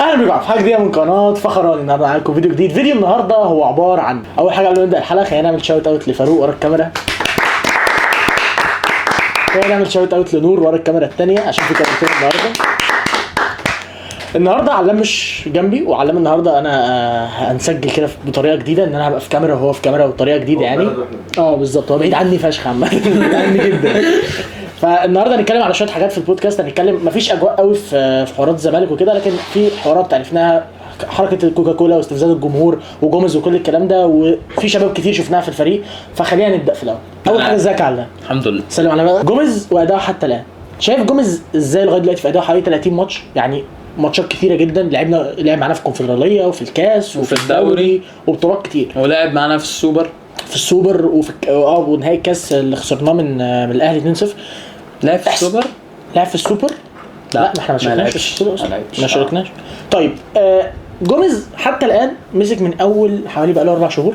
اهلا بكم في حلقه جديده من قناه فخراني. النهارده معاكم فيديو جديد. فيديو النهارده هو عباره عن اول حاجه قبل ما نبدا الحلقه خلينا نعمل شاوت اوت لفاروق ورا الكاميرا، خلينا نعمل شاوت اوت لنور ورا الكاميرا الثانيه عشان في كاميرتين النهارده علام مش جنبي، وعلام النهارده انا هنسجل كده بطريقه جديده، ان انا هبقى في كاميرا وهو في كاميرا بطريقه جديده يعني. بالظبط، هو بعيد عني فشخ عامه بعيد عني جدا. فالنهارده هنتكلم على شويه حاجات في البودكاست. هنتكلم مفيش اجواء قوي في حوارات الزمالك وكده، لكن في حوارات عرفناها، حركه الكوكاكولا واستفزاز الجمهور وجوميز وكل الكلام ده، وفي شباب كتير شفناها في الفريق. فخلينا نبدا في الاول. اول حاجه ازيك يا علام؟ الحمد لله. سلام على بقى جوميز واداؤه حتى الان. شايف جوميز ازاي لغايه دلوقتي في اداؤه؟ حوالي 30 ماتش، يعني ماتشات كتيره جدا. لعب معانا في الكونفدراليه وفي الكاس وفي الدوري وبطولات كتير، ولعب معانا في السوبر وفي ونهائي الكاس اللي خسرناه من الاهلي 2-0. لعب في السوبر. لعب في السوبر؟ لا ما احنا ما شاركناش في السوبر اصلا، ما شاركناش. طيب جوميز حتى الان مسك من اول حوالي بقى له 4 شهور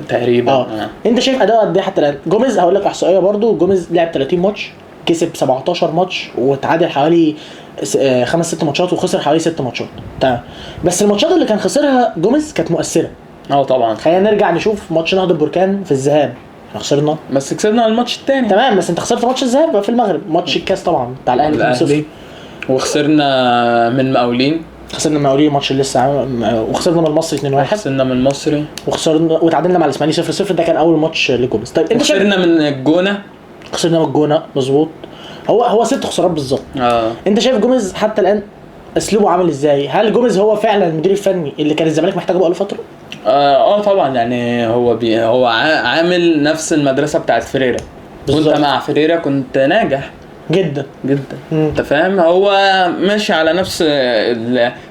تقريبا. انت شايف اداؤه قد ايه حتى الان؟ جوميز هقول لك احصائيه برضو، جوميز لعب 30 ماتش، كسب 17 ماتش وتعادل حوالي 5-6 ماتشات وخسر حوالي 6 ماتشات. تمام، بس الماتشات اللي كان خسرها جوميز كانت مؤثره. طبعا. خلينا نرجع نشوف ماتش نهضة البركان في الذهاب، خسرنا بس كسبنا الماتش الثاني. تمام، بس انت خسرت ماتش الذهاب في المغرب. ماتش الكاس طبعا بتاع الاهلي وخسرنا من مقاولين. خسرنا من مقاولين ماتش لسه، وخسرنا من المصري 2-1. خسرنا من المصري وخسرنا وتعادلنا مع الاسماعيلي 0-0. ده كان اول ماتش لجوميز. طيب انت خسرنا من الجونه. خسرنا من الجونه مظبوط. هو 6 خسارات بالظبط. انت شايف جوميز حتى الان اسلوبه عامل ازاي؟ هل جوميز هو فعلا المدير الفني اللي كان الزمالك محتاجه بقاله فتره؟ طبعا، يعني هو عامل نفس المدرسه بتاعت فريرا. كنت مع فريرا كنت ناجح جدا جدا. انت فاهم، هو ماشي على نفس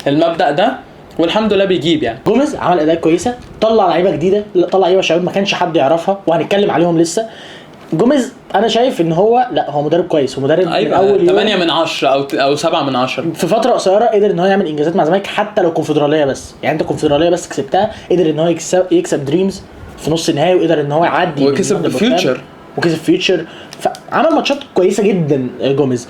المبدأ ده والحمد لله بيجيب. يعني جوميز عمل اداء كويسه، طلع لعيبه جديده، طلع لعيبه شباب ما كانش حد يعرفها وهنتكلم عليهم لسه. جوميز انا شايف ان هو هو مدرب كويس، ومدرب من اول 8 من 10 او 7 من 10 في فتره قصيره. قدر ان هو يعمل انجازات مع الزمالك حتى لو كونفدراليه بس، يعني انت كونفدراليه بس كسبتها، قدر ان هو يكسب دريمز في نص النهائي، وقدر ان هو يعدي وكسب فيوتشر فعمل ماتشات كويسه جدا. جوميز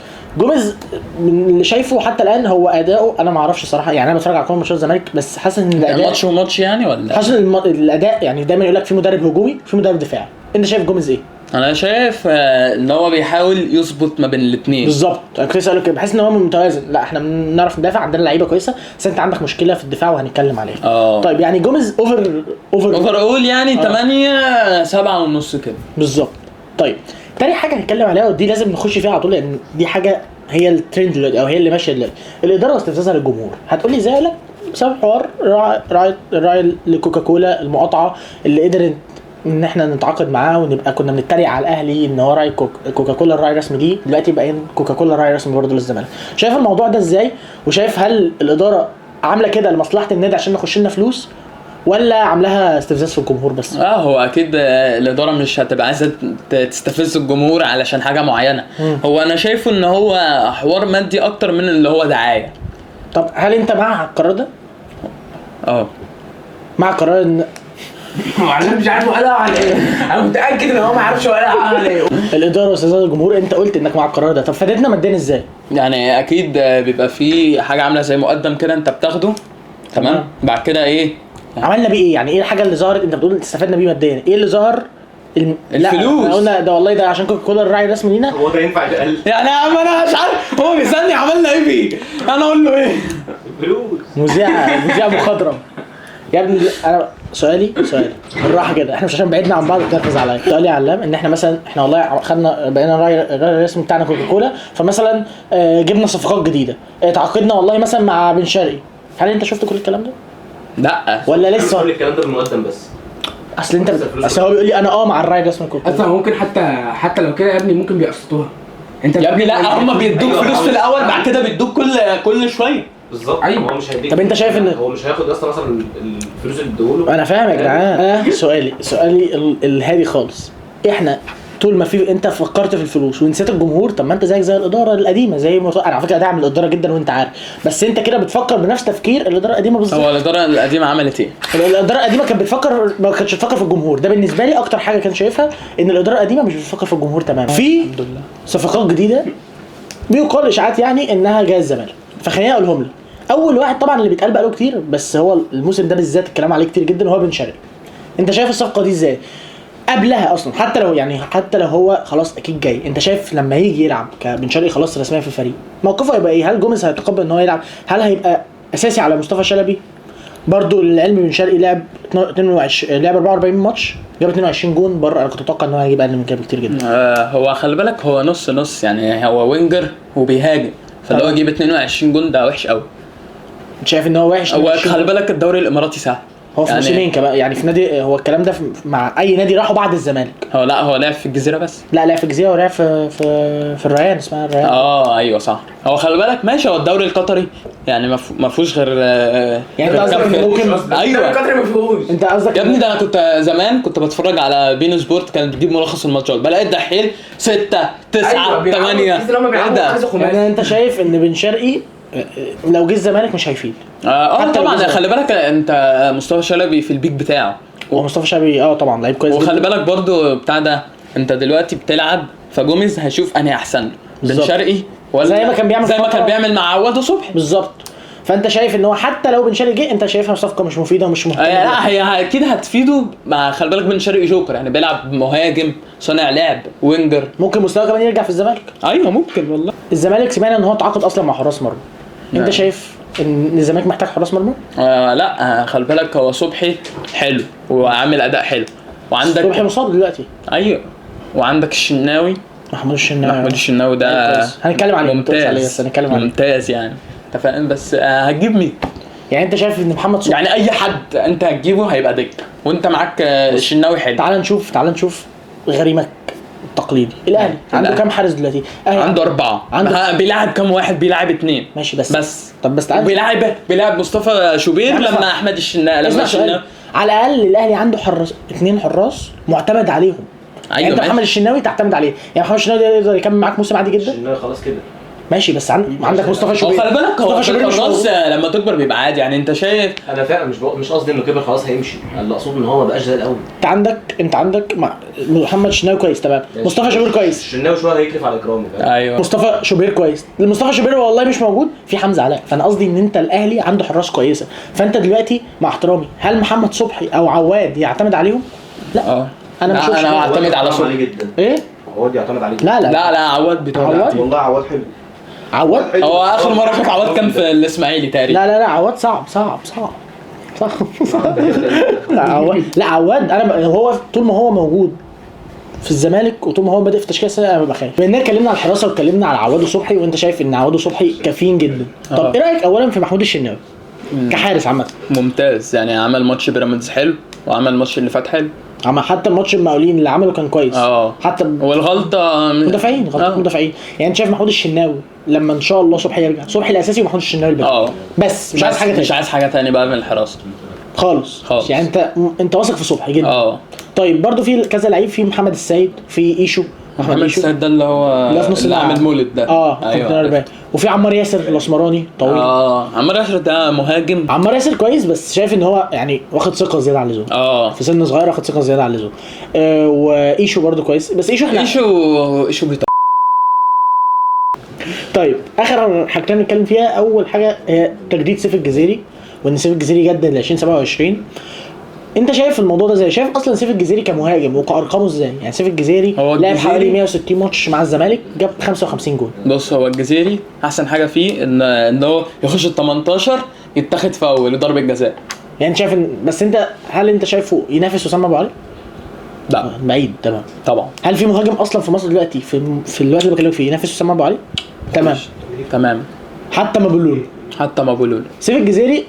من اللي شايفه حتى الان هو اداؤه، انا ما اعرفش صراحه، يعني انا بتفرج على كل ماتشات الزمالك بس حاسس ان الاداء ماتش وماتش يعني، ولا حاسس ان الاداء يعني دايما يقول لك في مدرب هجومي في مدرب دفاعي. انت شايف جوميز ايه؟ انا شايف ان هو بيحاول يظبط ما بين الاثنين بالظبط. انا كنت اسالك بحس ان هو متوازن. لا احنا بنعرف ندافع، عندنا لعيبه كويسه، بس انت عندك مشكله في الدفاع وهنتكلم عليها. طيب يعني جوميز اوفر اول يعني 8 7 ونص كده بالظبط. طيب تاني حاجه هنتكلم عليها ودي لازم نخش فيها على طول، لان دي حاجه هي الترند دلوقتي او هي اللي ماشيه دلوقتي، الاداره واستفزازها للجمهور. هتقول لي ازاي؟ لك بسبب حوار راعي لكوكاكولا المقاطعه اللي قدر ان احنا نتعاقد معاه ونبقى كنا بنتريق على الاهلي ان هو راعي كوكاكولا الراعي الرسمي ليه، دلوقتي بقى كوكاكولا الراعي الرسمي برضه للزمالك. شايف الموضوع ده ازاي؟ وشايف هل الاداره عامله كده لمصلحه النادي عشان نخش لنا فلوس، ولا عاملاها استفزاز في الجمهور بس؟ هو اكيد الاداره مش هتبقى عايزه تستفز الجمهور علشان حاجه معينه. هو انا شايفه ان هو حوار مادي اكتر من اللي هو دعايه. طب هل انت مع القرار ده؟ مع قرار ان معلم مش عارف ولا على ايه. انا متاكد ان هو ما يعرفش ولا على ايه. الاداره واستفزاز الجمهور، انت قلت انك مع القرار ده. طب فادتنا ماديا ازاي؟ يعني اكيد بيبقى في حاجه عامله زي مقدم كده انت بتاخده، تمام. بعد كده ايه عملنا بيه ايه؟ يعني ايه الحاجه اللي ظهرت؟ انت بتقول استفدنا بيه ماديا، ايه اللي ظهر؟ الفلوس. قلنا ده والله ده عشان كوكاكولا الراعي الرسمي لينا. هو ده ينفع يتقال؟ يعني انا مش عارف، هو بيسالني عملنا ايه فيه، انا اقول له ايه؟ فلوس. مذيع مخضرم يا ابني. انا سؤالي بالراحه كده، احنا مش عشان بعدنا عن بعض تركز عليا. سؤالي يا علام، ان احنا مثلا والله خدنا بقينا الراعي الرسمي بتاعنا كوكاكولا، فمثلا جبنا صفقات جديده، تعاقدنا والله مثلا مع بن شرقي. هل انت شفت كل الكلام ده؟ لا ولا لسه؟ كل الكلام ده بالمقدم بس. اصل هو بيقول لي انا مع الراعي الرسمي كوكاكولا. اصلا ممكن حتى لو كده يا ابني ممكن بيقسطوها. انت يا ابني لا، هم بيدوك فلوس في الاول، بعد كده بيدوك كل شويه. بالظبط. أيوة. هو مش هيديك. طب انت شايف ان هو مش هياخد اصلا مثلا الفلوس اللي ادوله؟ انا فاهم يا جدعان. سؤالي الهادي خالص. احنا طول ما في انت فكرت في الفلوس ونسيت الجمهور، طب ما انت زيك زي الاداره القديمه، زي انا على فكره داعم الاداره جدا وانت عارف، بس انت كده بتفكر بنفس تفكير الاداره القديمه بالظبط. هو الاداره القديمه عملت ايه؟ الاداره القديمه كانت بتفكر، ما كانتش بتفكر في الجمهور. ده بالنسبه لي اكتر حاجه كان شايفها، ان الاداره القديمه مش بتفكر في الجمهور تماما. في صفقات جديده بيقال اشاعات يعني انها جايه الزمالك، فخليني اقولهم لك. اول واحد طبعا اللي بيتقال بقاله كتير، بس هو الموسم ده بالذات الكلام عليه كتير جدا، هو بن شرقي. انت شايف الصفقه دي ازاي قبلها اصلا؟ حتى لو هو خلاص اكيد جاي، انت شايف لما يجي يلعب كبن شرقي خلاص رسميا في الفريق موقفه هيبقى ايه؟ هل جوميز هيتقبل ان هو يلعب؟ هل هيبقى اساسي على مصطفى شلبي؟ برضو العلم بن شرقي لعب 44 ماتش، جاب 22 جون بره. انا كنت اتوقع ان هو هيجيب اقل من كده بكتير جدا. هو خلي بالك هو نص نص يعني، هو وينجر وبيهاجم، فلو هو يجيب 22 جون ده وحش قوي. انت شايف ان هو وحش؟ هو خلي بالك الدوري الاماراتي سهل، هو في موسمين كمان يعني في نادي، هو الكلام ده مع اي نادي راحوا بعد الزمالك. هو لعب في الجزيره بس. لا لعب في الجزيره ولعب في الريان، اسمها الريان. ايوه صح. هو خلي بالك ماشي، هو الدوري القطري يعني ما فيهوش غير يعني انت قصدك ممكن ايوه القطري ما فيهوش. انت قصدك يا ابني ده انا كنت زمان بتفرج على بينو سبورت، كان بتجيب ملخص الماتشات، بلاقي الدحيل 6 9 8. يعني انت شايف ان بن شرقي لو جه الزمالك مش هيفيد؟ طبعا خلي بالك انت مصطفى شلبي في البيك بتاعه، ومصطفى شلبي طبعا لعيب كويس. وخلي بالك برضو بتاع ده، انت دلوقتي بتلعب فجوميز هيشوف انهي احسن، بن شرقي ولا زي ما كان بيعمل مع عواد وصبحي بالظبط. فانت شايف ان هو حتى لو بن شرقي جه انت شايفها صفقه مش مفيده ومش مهمه؟ لا هي اكيد هتفيده، مع خلي بالك بن شرقي جوكر يعني، بيلعب مهاجم صانع لعب وينجر، ممكن مستواه كمان يرجع في الزمالك. ايوه ممكن والله. الزمالك سمعنا ان هو تعاقد اصلا مع حراس مرمى، انت شايف ان الزمالك محتاج حراس مرمى؟ لا خلي بالك هو صبحي حلو وعامل اداء حلو، وعندك صبحي مصاب دلوقتي. ايوه، وعندك الشناوي، محمود الشناوي ده هنتكلم عليه ممتاز، هنتكلم عليه ممتاز يعني، انت فاهم. بس هتجيب مين يعني؟ انت شايف ان محمد صبحي يعني اي حد انت هتجيبه هيبقى دكه، وانت معاك الشناوي حلو. تعال نشوف غريمك التقليدي الاهلي عنده كام حارس دلوقتي؟ عنده 4. بيلعب كام واحد؟ بيلعب 2 ماشي بس طب تعال بيلعب مصطفى شوبير لما احمد الشناوي على الاقل الاهلي عنده 2 حراس معتمد عليهم. أيوة يعني انت محمد الشناوي تعتمد عليه، يعني محمد الشناوي ده يقدر يكمل معاك موسم عادي جدا. الشناوي خلاص كده ماشي، بس عندك مصطفى شوبير. خلي بالك هو الحراس لما تكبر بيبقى عادي يعني، انت شايف. انا فعلا مش قصدي انه كبر خلاص هيمشي، اللي اقصده ان هو ما بقاش زي الاول. انت عندك محمد الشناوي كويس تمام، مصطفى شوبير كويس، الشناوي شويه هيكلف على اكرامه. ايوه مصطفى شوبير كويس، مصطفى شوبير والله مش موجود في حمزه علاء. فانا قصدي ان انت الاهلي عنده حراس كويسه، فانت دلوقتي مع احترامي هل محمد صبحي او عواد يعتمد عليهم؟ لا انا اعتمد على صبحي جدا. ايه عواد يعتمد عليه. لا عواد بتاع والله عواد حلو. عواد هو اخر مره شفت عواد كان في الاسماعيلي تقريبا. لا عواد صعب لا عواد انا هو طول ما هو موجود في الزمالك وطول ما هو بادئ في تشكيله سنه انا ببقى خايف. بما اتكلمنا على الحراسه واتكلمنا على عواد وصبحي، وانت شايف ان عواد وصبحي كافيين جدا، طب ايه رايك اولا في محمود الشناوي كحارس عامه؟ ممتاز يعني، عمل ماتش بيراميدز حلو، وعمل الماتش اللي فات حلو، حتى الماتش المقاولين اللي عمله كان كويس. حتى والغلطه مدافعين مدافعين. يعني انت شايف محمود الشناوي لما ان شاء الله صبحي يرجع، صبحي الاساسي ومحمود الشناوي البديل بس مش عايز حاجه ثانيه، مش عايز حاجه ثانيه بقى من الحراسه خالص. يعني انت واثق في صبحي جدا. طيب برضو في كذا لعيب، في محمد السيد، في ايشو، محمد السيد ده اللي هو اللي عامل مولد ده. ايوه. وفي عمار ياسر الاسمراني طويل. عمار ياسر ده مهاجم. عمار ياسر كويس، بس شايف ان هو يعني واخد ثقه زياده عن اللزوم. في سن صغير واخد ثقه زياده عن اللزوم. وايشو برضو كويس، بس ايشو طيب اخر حاجتين نتكلم فيها، اول حاجه هي تجديد سيف الجزيري، وان سيف الجزيري جدد ل 2027. انت شايف الموضوع ده ازاي؟ شايف اصلا سيف الجزيري كمهاجم وكارقامه ازاي؟ يعني سيف الجزيري لعب حوالي 160 ماتش مع الزمالك، جاب 55 جول. بص هو الجزيري احسن حاجه فيه ان هو يخش ال 18 يتاخد فاول وضربه جزاء. يعني انت شايف بس هل انت شايفه ينافس اسامه ابو علي؟ لا بعيد تمام. طبعا. هل في مهاجم اصلا في مصر دلوقتي في الوقت اللي بكلمك فيه ينافس اسامه ابو علي؟ تمام. حتى مبولول. سيف الجزيري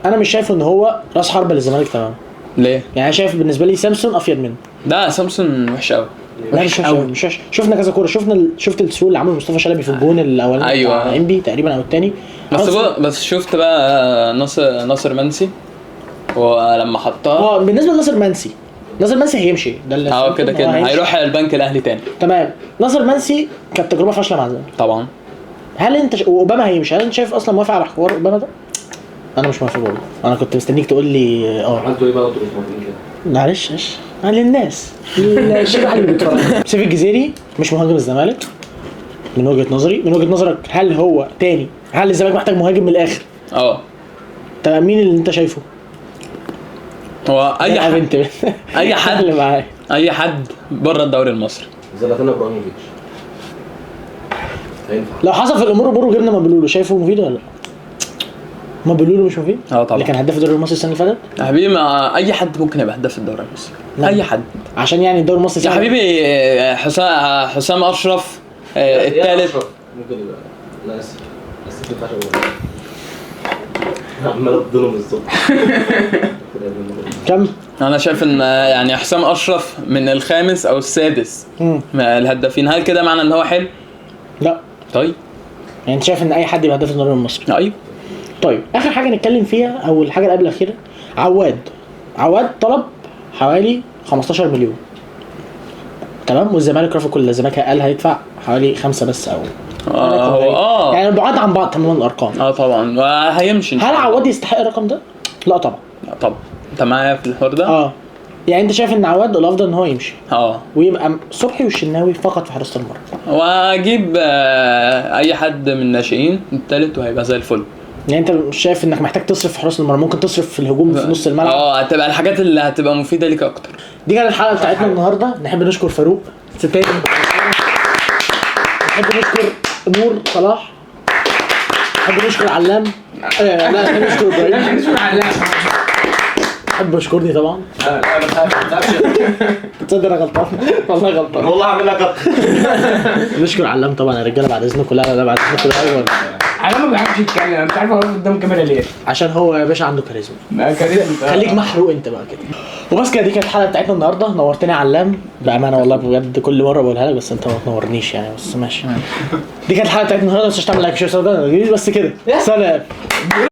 انا مش شايفه ان هو راس حربه للزمالك تمام. ليه؟ يعني شايف بالنسبه لي سامسون افيد منه. لا سامسون وحش قوي. مش شفنا كذا كوره، شفت السول اللي عمله مصطفى شلبي في الجون الاولاني. ايوه انبي تقريبا او الثاني. بس شفت بقى ناصر منسي ولما حطها. بالنسبه لناصر منسي هيمشي ده اللي كده هيروح البنك الاهلي تاني. تمام. ناصر منسي كانت تجربه فاشله مع الزمالك طبعا. هل انت واوباما هيمشي، هل انت شايف اصلا موافق على حوار اوباما ده؟ انا مش موافق والله، انا كنت مستنيك تقول لي عملتوا ايه بقى انتوا كده؟ معلش للناس الشيخ علي بيتفرج. سيف الجزيري مش مهاجم الزمالك من وجهه نظرك، هل هو تاني؟ هل الزمالك محتاج مهاجم من الاخر طب مين اللي انت شايفه؟ هو اي حد اي حد اللي معايا اي حد بره الدوري المصري. زلاتان ابراهيموفيتش هينفع لو حصل في الامور وجبنا مبلولو، شايفه مفيد ولا لا؟ مبلولو مش مفيد؟ طبعا. اللي كان هداف الدوري المصري السنه اللي فاتت يا حبيبي ما اي حد ممكن يبقى هداف الدوري المصري. اي حد عشان يعني الدوري المصري يا حبيبي. حسام اشرف الثالث ممكن يبقى. لا اسف ما ينفعش عمال افضلهم الصبح. كم؟ انا شايف ان يعني حسام اشرف من الخامس او السادس الهدافين. هل كده معنى ان هو حلو؟ لا. طيب يعني انت شايف ان اي حد يبقى هداف الدوري المصري؟ ايوه. طيب اخر حاجه نتكلم فيها او الحاجه اللي قبل الاخيره، عواد طلب حوالي 15 مليون، تمام؟ والزمالك رفض. كل الزمالك قال هيدفع حوالي 5 بس او يعني بعاد عن بعض تماما الارقام. طبعا وهيمشي. هل عواد يستحق الرقم ده؟ لا طبعا. لا طبعا. انت معايا في الحوار ده؟ يعني انت شايف ان عواد الافضل ان هو يمشي ويبقى صبحي والشناوي فقط في حراسه المرمى، واجيب اي حد من الناشئين الثالث وهيبقى زي الفل. يعني انت مش شايف انك محتاج تصرف في حراسه المرمى؟ ممكن تصرف في الهجوم في نص الملعب. هتبقى الحاجات اللي هتبقى مفيده ليك اكتر. دي كانت الحلقه بتاعتنا النهارده. نحب نشكر فاروق ستاني، نحب نشكر نور صلاح، نحب نشكر علام لا نحب نشكر ابراهيم، نحب اشكرني طبعا. لا ما تخافش تصدق انا غلطان والله غلطان والله هعمل لك اكتر. نشكر علام طبعا يا رجاله بعد اذنكم. لا بعد اذنكم الاول علام ما بيعرفش يتكلم. انا مش عارف اقف قدام الكاميرا ليه. عشان هو يا باشا عنده كاريزما. كاريزما. خليك محروق انت بقى كده. وبس كده، دي كانت الحلقه بتاعتنا النهارده. نورتني علام بامانه والله بجد، كل مره بقولها لك بس انت ما تنورنيش يعني، بس ماشي. دي كانت الحلقه بتاعتنا النهارده. مش تعمل لايك شير بس كده. سلام.